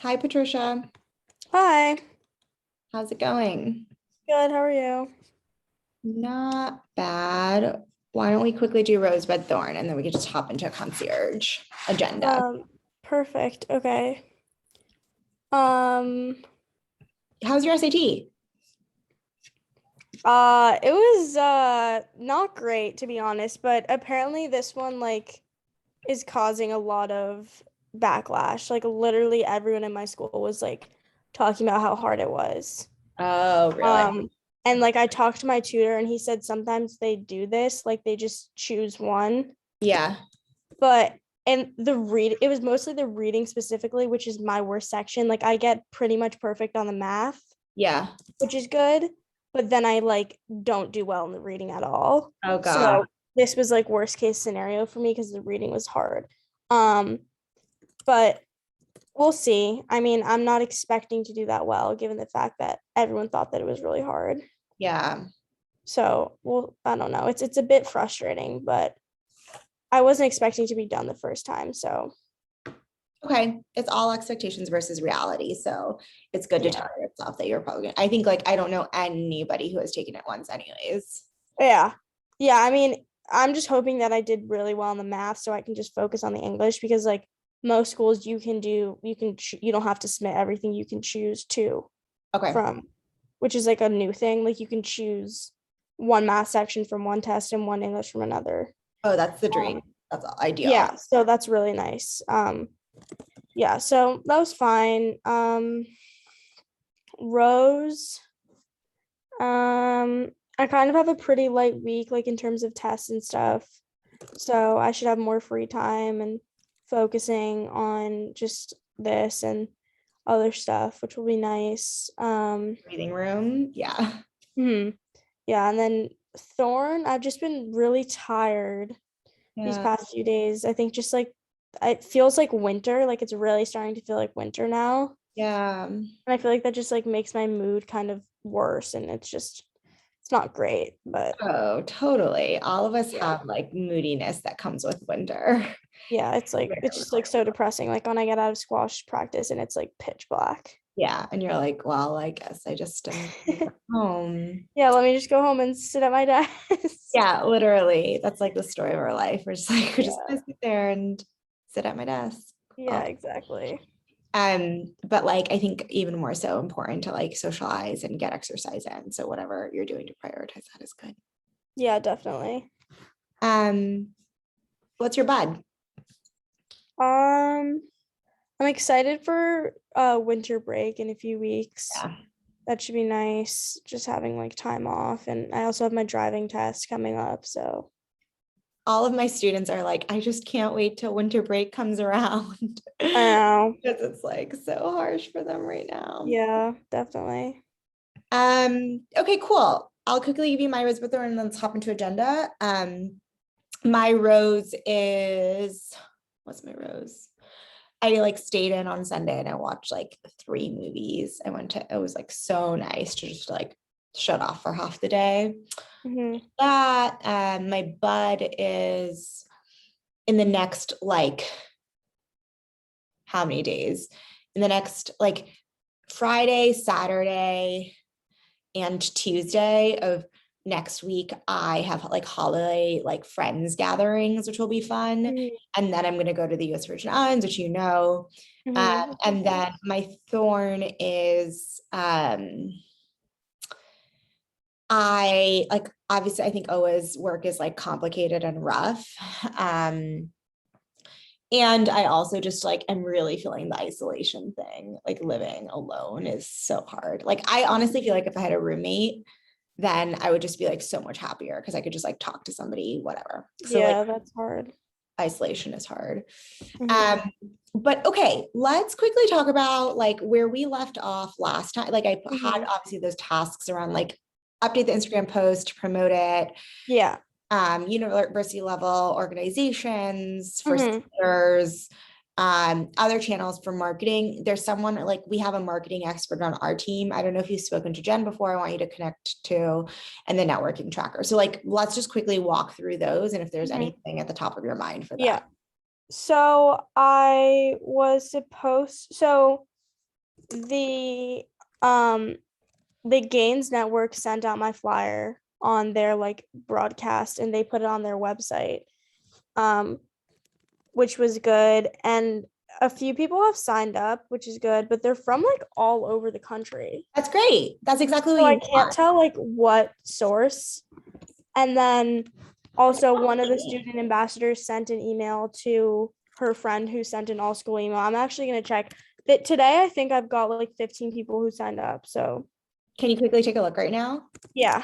Hi, Patricia. Hi, How's it going? good. How are you? Not bad. Why don't we quickly do Rosebud Thorn and then we can just hop into a concierge agenda. Um, Perfect. Okay. Um, How's your SAT? it was not great to be honest, but apparently this one is causing a lot of backlash. Like literally everyone in my school was like talking about how hard it was. Oh, really? Um, and like I talked to my tutor and he said sometimes they do this, like they just choose one. Yeah. But and it was mostly the reading specifically, which is my worst section. Like I get pretty much perfect on the math, Yeah. which is good, but then I like don't do well in the reading at all. Oh, God. So this was like worst case scenario for me because the reading was hard. Um, but we'll see. I mean, I'm not expecting to do that well given the fact that everyone thought that it was really hard. Yeah. So, well, I don't know. It's a bit frustrating, but I wasn't expecting to be done the first time, so Okay. It's all expectations versus reality. So it's good to yeah. tell yourself that you're probably gonna, I think like I don't know anybody who has taken it once anyways. Yeah. Yeah, I mean, I'm just hoping that I did really well in the math so I can just focus on the English because like most schools you don't have to submit everything, you can choose two Okay. from, which is like a new thing, like you can choose one math section from one test and one English from another. Oh, that's the dream. Um, That's all ideal. yeah, so that's really nice. Yeah, so that was fine. Rose, I kind of have a pretty light week like in terms of tests and stuff. So I should have more free time and focusing on just this and other stuff, which will be nice. Breathing room. Yeah. Hmm. Yeah, and then Thorn, I've just been really tired these Yeah. past few days. I think just like it feels like winter, like it's really starting to feel like winter now. Yeah. And I feel like that just like makes my mood kind of worse and it's not great, but Oh, totally. All of us yeah. have like moodiness that comes with winter. Yeah, it's Very just like so depressing. Like when I get out of squash practice and it's like pitch black. Yeah. And you're like, well, I guess I just am home. Yeah, let me just go home and sit at my desk. Yeah, literally. That's like the story of our life. We're just like, we're just Yeah. gonna sit there and sit at my desk. Yeah, Well, exactly. but like I think even more so important to like socialize and get exercise in. So whatever you're doing to prioritize that is good. Yeah, definitely. Um, what's your bud? Um, I'm excited for winter break in a few weeks. Yeah. That should be nice, just having like time off. And I also have my driving test coming up, so All of my students are like, I just can't wait till winter break comes around. I know. Because it's like so harsh for them right now. Yeah, definitely. Okay, cool. I'll quickly give you my rose with thorn and then let's hop into agenda. My rose is what's my rose? I like stayed in on Sunday and I watched like three movies. It was like so nice to just like shut off for half the day. Hmm. That my bud is in the next like how many days? In the next like Friday, Saturday, and Tuesday of next week, I have like holiday like friends gatherings, which will be fun. Hmm. And then I'm going to go to the US Virgin Islands, which you know. Hmm. And then my thorn is I like obviously I think Oa's work is like complicated and rough. Um, and I also just like am really feeling the isolation thing. Like living alone is so hard. Like I honestly feel like if I had a roommate, then I would just be like so much happier because I could just like talk to somebody, whatever. So like Yeah, that's hard. isolation is hard. Hmm. Um, but okay, let's quickly talk about like where we left off last time. Like I had Hmm. obviously those tasks around like update the Instagram post, promote it, Yeah. university level organizations for Hmm. speakers, other channels for marketing. There's someone like we have a marketing expert on our team. I don't know if you've spoken to Jen before. I want you to connect to, and the networking tracker. So like, let's just quickly walk through those, and if there's Hmm. anything at the top of your mind for Yeah. that. So I was supposed so the Gaines Network sent out my flyer on their like broadcast, and they put it on their website, which was good. And a few people have signed up, which is good, but they're from like all over the country. That's great. That's exactly what So I you can't want. tell like what source. And then also one of the student ambassadors sent an email to her friend who sent an all school email. I'm actually going to check that today. I think I've got like 15 people who signed up. So Can you quickly take a look right now? yeah.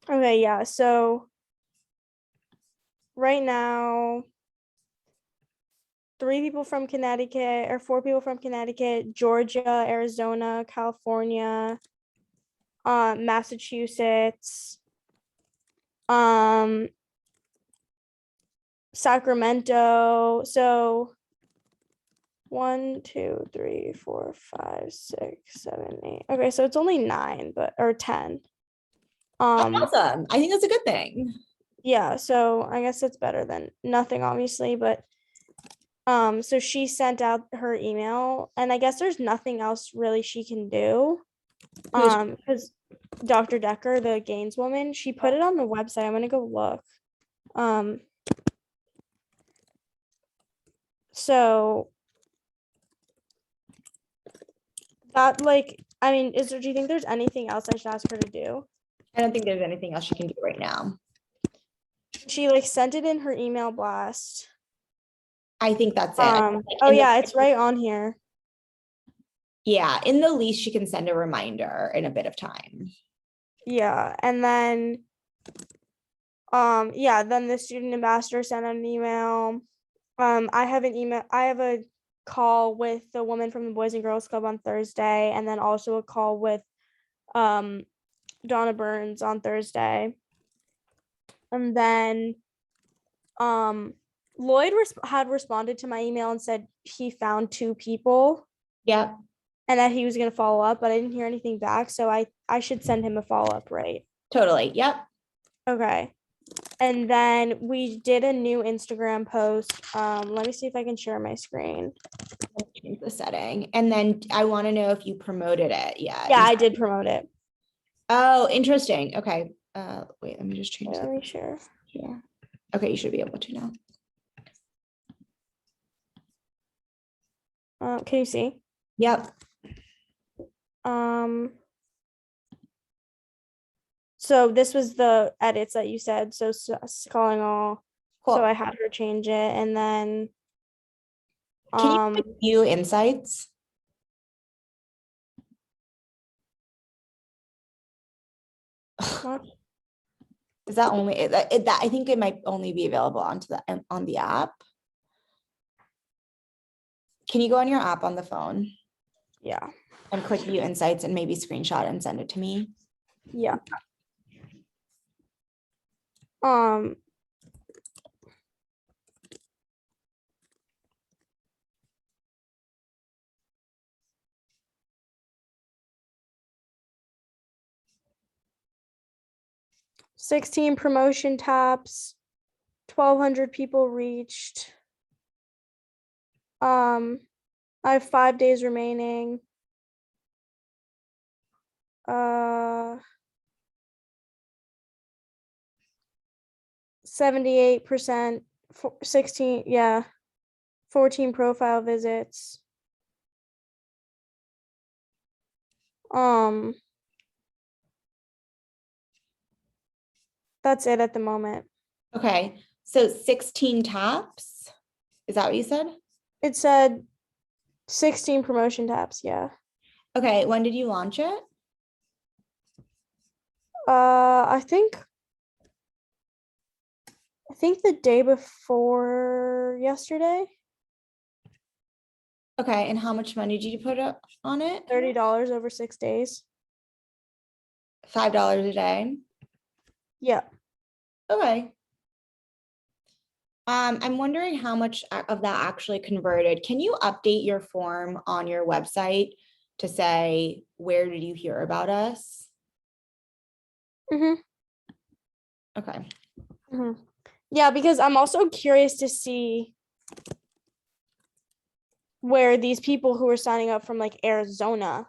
Okay, yeah. So right now, 4 people from Connecticut, Georgia, Arizona, California, Massachusetts, Sacramento. So 1, 2, 3, 4, 5, 6, 7, 8. Okay, so it's only 9, or 10. Awesome. I think that's a good thing. Yeah, so I guess it's better than nothing, obviously, but so she sent out her email, and I guess there's nothing else really she can do. Because Dr. Decker, the Gaines woman, she put it on the website. I'm gonna go look. So that like, I mean, do you think there's anything else I should ask her to do? I don't think there's anything else you can do right now. She like sent it in her email blast. I think that's it. Oh yeah, it's right on here. Yeah, in the least, she can send a reminder in a bit of time. Yeah, and then yeah, then the student ambassador sent an email. I have a call with the woman from the Boys and Girls Club on Thursday, and then also a call with Donna Burns on Thursday. And then Lloyd had responded to my email and said he found 2 people. Yep. And that he was going to follow up, but I didn't hear anything back. So I should send him a follow up, right? Totally. Yep. Okay. And then we did a new Instagram post. Let me see if I can share my screen. Change the setting. And then I want to know if you promoted it yet. Yeah, I did promote it. Oh, interesting. Okay. Wait, let me just change Let me share. Yeah. Okay, you should be able to now. Can you see? Yep. So this was the edits that you said. So calling all. Cool. So I had her change it, and then Can you view insights? what? Is that only that I think it might only be available on the app. Can you go on your app on the phone? Yeah. And click view insights and maybe screenshot and send it to me? Yeah. 16 promotion taps, 1,200 people reached. I have 5 days remaining. 78%, 16, yeah, 14 profile visits. That's it at the moment. Okay, so 16 taps. Is that what you said? It said 16 promotion taps, yeah. Okay, when did you launch it? I think the day before yesterday. Okay, and how much money did you put up on it? $30 over 6 days. $5 a day? Yeah. Okay. I'm wondering how much of that actually converted. Can you update your form on your website to say, where did you hear about us? Mm-hmm. Okay. Mm-hmm. Yeah, because I'm also curious to see where these people who are signing up from like Arizona.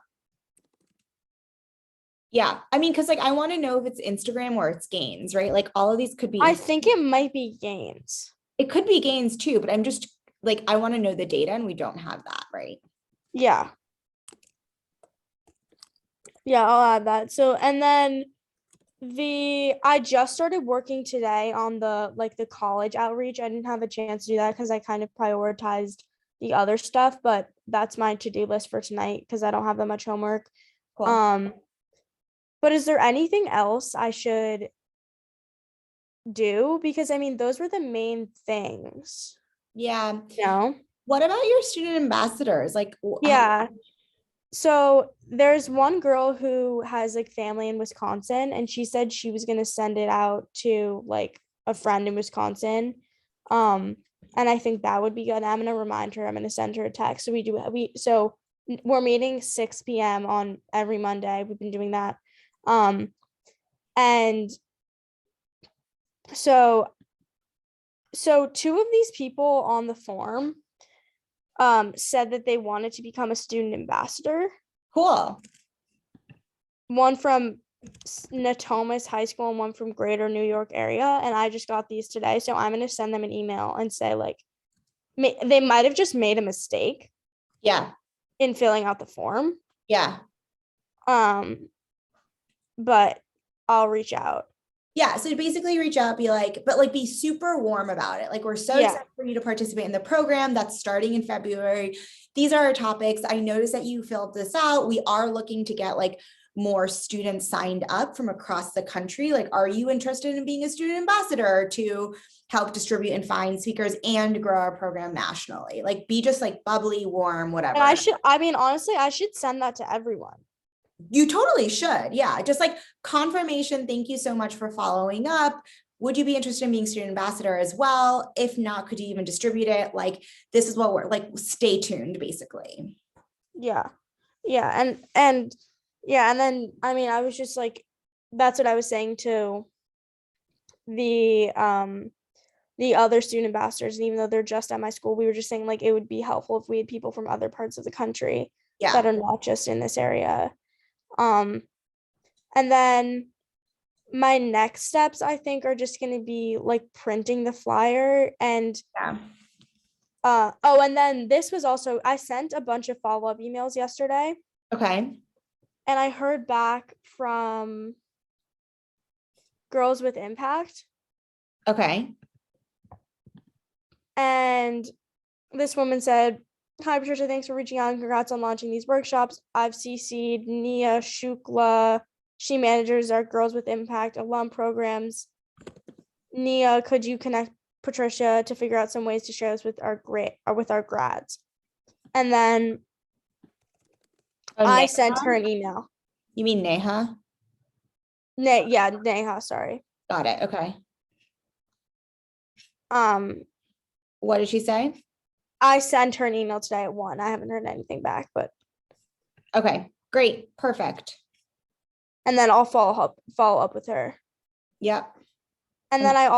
Yeah. I mean, because like I want to know if it's Instagram or it's gains, right? Like all of these could be I think it might be gains. it could be gains too, but I'm just like I want to know the data and we don't have that, right? Yeah. Yeah, I'll add that. So, and then I just started working today on the college outreach. I didn't have a chance to do that because I kind of prioritized the other stuff, but that's my to-do list for tonight because I don't have that much homework. Cool. Um, but is there anything else I should do? Because I mean, those were the main things. Yeah. You know? What about your student ambassadors? Like, Yeah. So there's one girl who has like family in Wisconsin, and she said she was gonna send it out to like a friend in Wisconsin. Um, and I think that would be good. I'm gonna remind her, I'm gonna send her a text. So we're meeting 6 p.m. on every Monday. We've been doing that. And so two of these people on the form said that they wanted to become a student ambassador. cool. One from Natomas High School and one from Greater New York area. And I just got these today. So I'm going to send them an email and say, like, they might have just made a mistake Yeah. in filling out the form. Yeah. But I'll reach out. Yeah. So basically reach out, be like, but like be super warm about it. Like, we're so Yeah. excited for you to participate in the program that's starting in February. These are our topics. I noticed that you filled this out. We are looking to get like more students signed up from across the country. Like, are you interested in being a student ambassador to help distribute and find speakers and grow our program nationally? Like, be just like bubbly, warm, And whatever. I mean, honestly, I should send that to everyone. You totally should. Yeah. Just like confirmation. Thank you so much for following up. Would you be interested in being student ambassador as well? If not, could you even distribute it? Like, this is what we're like, stay tuned, basically. Yeah. Yeah. And yeah. And then, I mean, I was just like, that's what I was saying to the other student ambassadors, and even though they're just at my school, we were just saying like it would be helpful if we had people from other parts of the country that Yeah. are not just in this area. um and then my next steps I think are just going to be like printing the flyer and Yeah. oh, and then this was also, I sent a bunch of follow-up emails yesterday Okay. and I heard back from Girls with Impact. Okay. And this woman said, "Hi, Patricia. Thanks for reaching out and congrats on launching these workshops. I've CC'd Nia Shukla. She manages our Girls with Impact alum programs. Nia, could you connect Patricia to figure out some ways to share this with our grads?" And then Oh, I Neha? sent her an email. You mean Neha? Neha, sorry. Got it. Okay. Um, What did she say? I sent her an email today at 1. I haven't heard anything back, but Okay. Great. Perfect. and then I'll follow up with her. Yep. And then I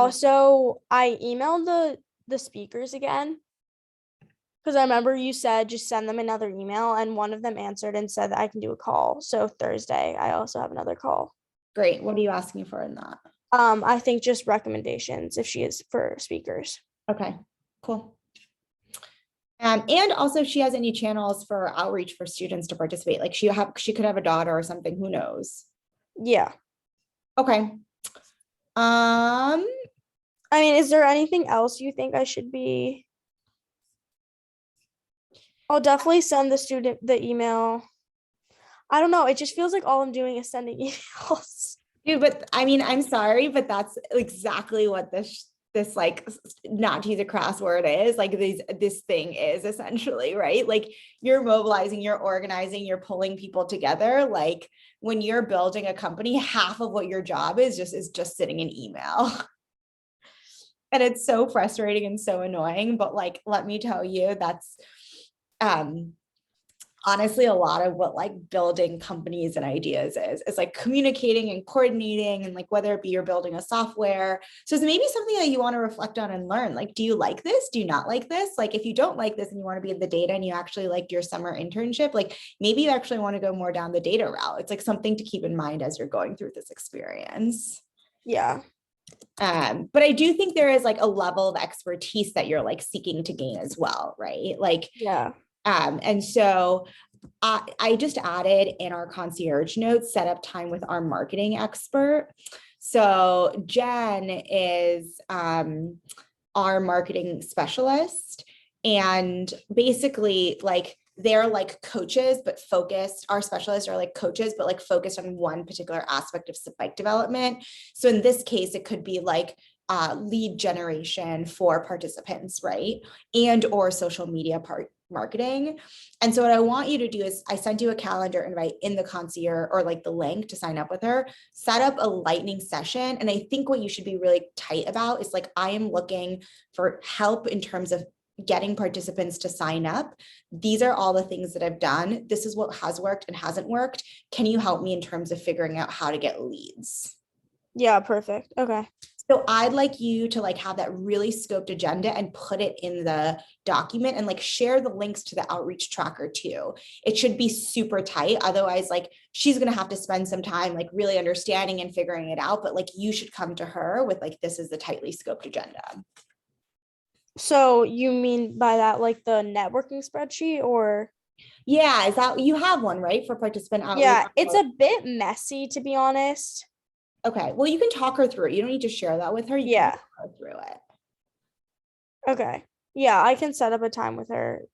emailed the speakers again because I remember you said just send them another email, and one of them answered and said that I can do a call. So Thursday I also have another call. Great. What are you asking for in that? I think just recommendations if she is for speakers. Okay. Cool. And also if she has any channels for outreach for students to participate, like she could have a daughter or something, who knows? Yeah. Okay. I mean, is there anything else you think I should be? I'll definitely send the email. I don't know. It just feels like all I'm doing is sending emails. Dude, but I mean, I'm sorry, but that's exactly what this like, not to use a crass word, is like this thing is essentially, right? Like, you're mobilizing, you're organizing, you're pulling people together. Like, when you're building a company, half of what your job is just sitting in email. And it's so frustrating and so annoying, but like, let me tell you, that's honestly a lot of what like building companies and ideas is like communicating and coordinating, and like whether it be you're building a software. So it's maybe something that you want to reflect on and learn. Like, do you like this? Do you not like this? Like, if you don't like this and you want to be in the data and you actually liked your summer internship, like maybe you actually want to go more down the data route. It's like something to keep in mind as you're going through this experience. Yeah. But I do think there is like a level of expertise that you're like seeking to gain as well, right? Like, Yeah. and so I just added in our concierge notes, set up time with our marketing expert. So Jen is our marketing specialist, and basically like they're like coaches, but focused. Our specialists are like coaches, but like focused on one particular aspect of spike development. So in this case, it could be like lead generation for participants, right? And or social media marketing. And so what I want you to do is I sent you a calendar invite in the concierge, or like the link to sign up with her, set up a lightning session. And I think what you should be really tight about is like, I am looking for help in terms of getting participants to sign up. These are all the things that I've done. This is what has worked and hasn't worked. Can you help me in terms of figuring out how to get leads? Yeah, perfect. Okay. So I'd like you to like have that really scoped agenda and put it in the document, and like share the links to the outreach tracker too. It should be super tight. Otherwise, like she's going to have to spend some time like really understanding and figuring it out. But like you should come to her with like, this is the tightly scoped agenda. So you mean by that like the networking spreadsheet, or? Yeah, is that, you have one, right, for participant outreach? Yeah, it's a bit messy to be honest. Okay, well, you can talk her through it. You don't need to share that with her. You Yeah. can talk her through it. Okay. Yeah, I can set up a time with her.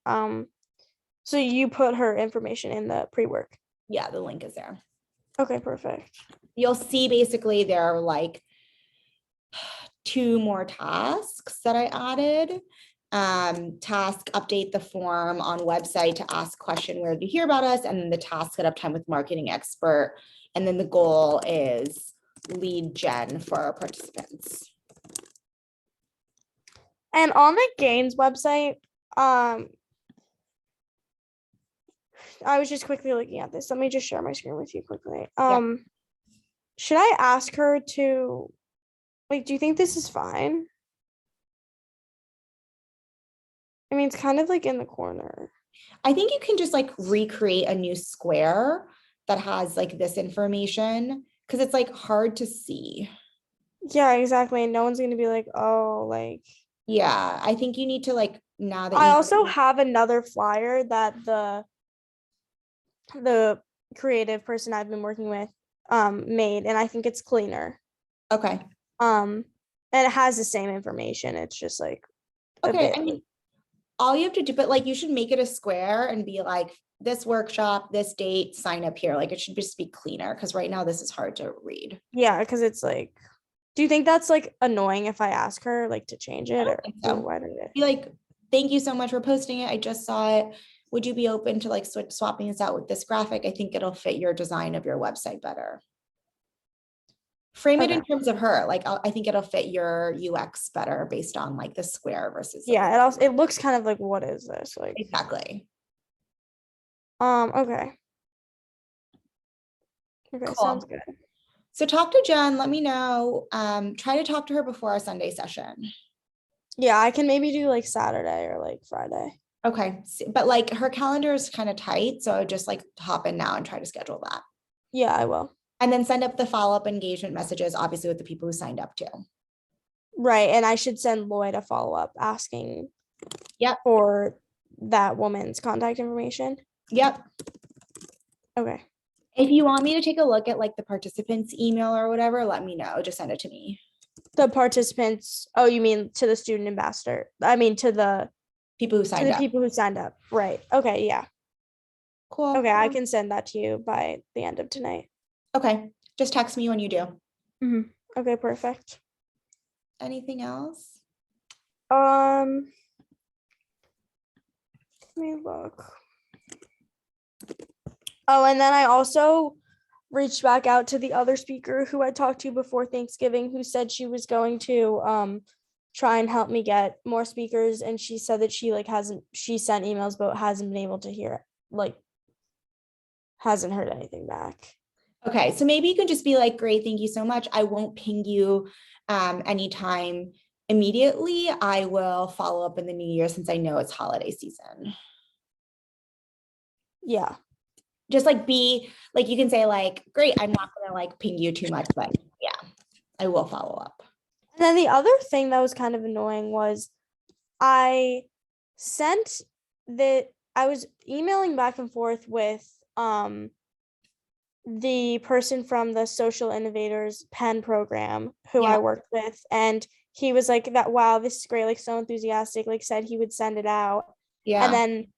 So you put her information in the pre-work. Yeah, the link is there. Okay, perfect. You'll see basically there are like 2 more tasks that I added. Task update the form on website to ask question where to hear about us, and then the task set up time with marketing expert. And then the goal is lead gen for our participants. And on the Gaines website, I was just quickly looking at this. Let me just share my screen with you quickly. Should I ask her to, like, do you think this is fine? I mean, it's kind of like in the corner. I think you can just like recreate a new square that has like this information, because it's like hard to see. Yeah, exactly. And no one's gonna be like, oh, like. Yeah, I think you need to like, now that I you also have another flyer that the creative person I've been working with made, and I think it's cleaner. okay. And it has the same information. It's just like Okay, I mean, all you have to do, but like you should make it a square and be like, this workshop, this date, sign up here. Like it should just be cleaner, because right now this is hard to read. yeah, because it's like, do you think that's like annoying if I ask her like to change it, or So why did it? be like, thank you so much for posting it. I just saw it. Would you be open to like swapping this out with this graphic? I think it'll fit your design of your website better. Frame it in Okay. terms of her. Like I think it'll fit your UX better based on like the square versus the- Yeah, it looks kind of like, what is this? Like, exactly. okay. Okay, Cool. sounds good. So talk to Jen, let me know. Try to talk to her before our Sunday session. Yeah, I can maybe do like Saturday or like Friday. Okay, but like her calendar is kind of tight, so just like hop in now and try to schedule that. Yeah, I will. And then send up the follow-up engagement messages, obviously with the people who signed up too. Right, and I should send Lloyd a follow-up asking Yep. for that woman's contact information. Yep. Okay. If you want me to take a look at like the participants' email or whatever, let me know. Just send it to me. The participants, oh, you mean to the student ambassador? I mean to the People who signed up. people who signed up. Right. Okay, yeah. Cool. Okay, I can send that to you by the end of tonight. Okay, just text me when you do. Okay, perfect. Anything else? Let me look. Oh, and then I also reached back out to the other speaker who I talked to before Thanksgiving, who said she was going to try and help me get more speakers, and she said that she sent emails but hasn't been able to Hasn't heard anything back. Okay, so maybe you can just be like, great, thank you so much. I won't ping you anytime immediately. I will follow up in the new year since I know it's holiday season. Yeah. Just like be like, you can say like, great, I'm not gonna like ping you too much, but yeah, I will follow up. And then the other thing that was kind of annoying was I sent I was emailing back and forth with the person from the Social Innovators Penn program who Yeah. I worked with, and he was like, that wow, this is great, like so enthusiastic, like said he would send it out. And Yeah. then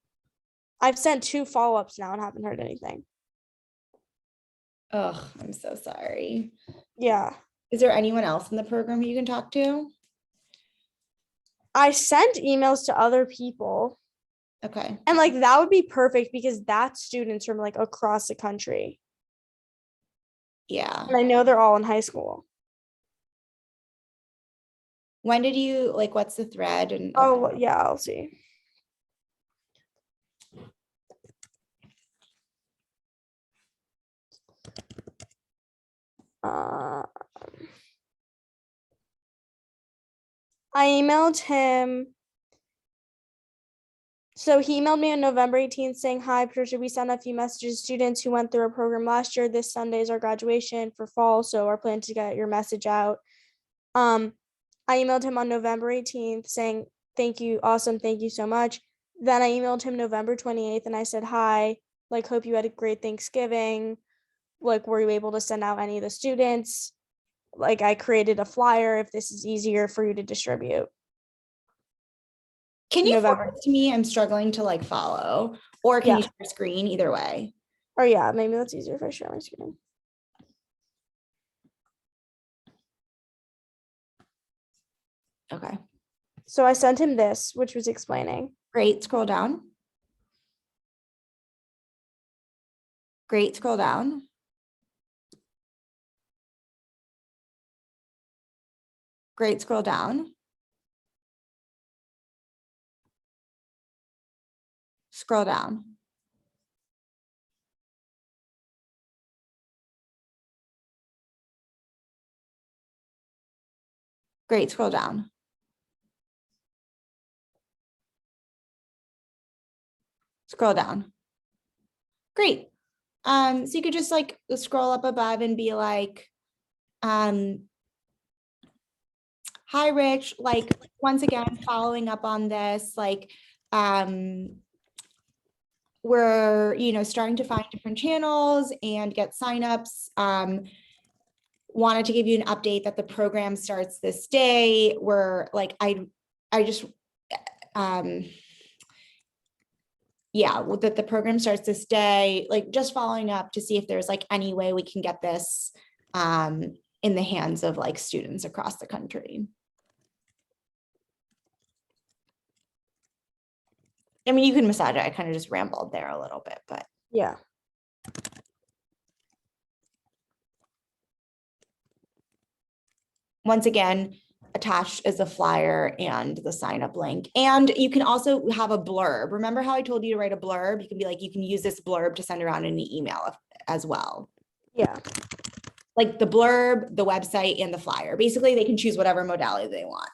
I've sent 2 follow-ups now and haven't heard anything. Oh, I'm so sorry. Yeah. Is there anyone else in the program you can talk to? I sent emails to other people, Okay. and like that would be perfect because that's students from like across the country. Yeah. And I know they're all in high school. When did you like, what's the thread? And Oh, yeah, I'll see. Uh, I emailed him. So he emailed me on November 18th saying, hi, Patricia, we sent a few messages to students who went through our program last year. This Sunday is our graduation for fall, so our plan to get your message out. I emailed him on November 18th saying, thank you, awesome, thank you so much. Then I emailed him November 28th and I said, hi, like, hope you had a great Thanksgiving. Like, were you able to send out any of the students? Like, I created a flyer if this is easier for you to distribute. can you forward November. it to me? I'm struggling to like follow, or can you Yeah. share screen? Either way. Or yeah, maybe that's easier if I share my screen. Okay. So I sent him this, which was explaining. Great. Scroll down. Great. Scroll down. Great. Scroll down. Scroll down. Great. Scroll down. Scroll down. Great. So you could just like scroll up above and be like, hi, Rich, like once again, following up on this, like, we're, starting to find different channels and get signups. Wanted to give you an update that the program starts this day. We're like, I just, yeah, that the program starts this day, like just following up to see if there's like any way we can get this in the hands of like students across the country. I mean, you can massage it. I kind of just rambled there a little bit, but Yeah. once again, attached is a flyer and the sign up link. And you can also have a blurb. Remember how I told you to write a blurb? You can be like, you can use this blurb to send around in an email as well. Yeah. Like the blurb, the website, and the flyer. Basically, they can choose whatever modality they want.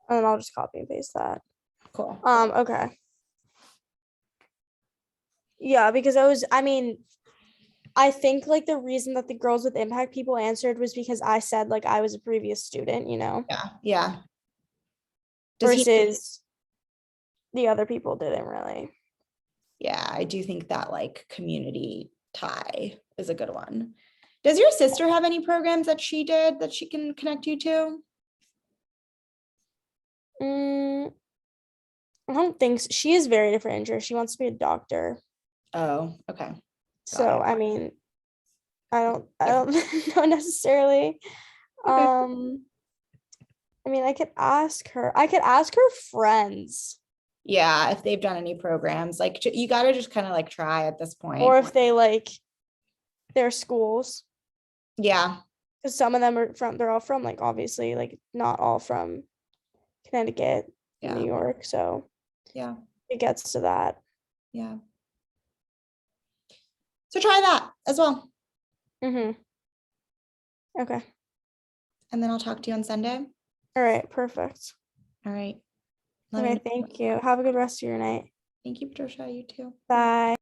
And then I'll just copy and paste that. Cool. Okay. Yeah, because I think like the reason that the girls with impact people answered was because I said like I was a previous student, Yeah. Yeah. Does he? Versus the other people didn't really. Yeah, I do think that like community tie is a good one. Does your sister have any programs that she did that she can connect you to? I don't think so. She is very different interest. She wants to be a doctor. Oh, okay. So it. I don't know necessarily. Okay. I could ask her. I could ask her friends. Yeah, if they've done any programs, like you got to just kind of like try at this point. Or if they like their schools. Yeah. Because some of them they're all from like obviously like not all from Connecticut. in New Yeah. York, so Yeah. it gets to that. Yeah. So try that as well. Mm-hmm. Okay. And then I'll talk to you on Sunday. All right. Perfect. All right. Let me Okay. know. Thank you. Have a good rest of your night. Thank you, Patricia. You too. Bye.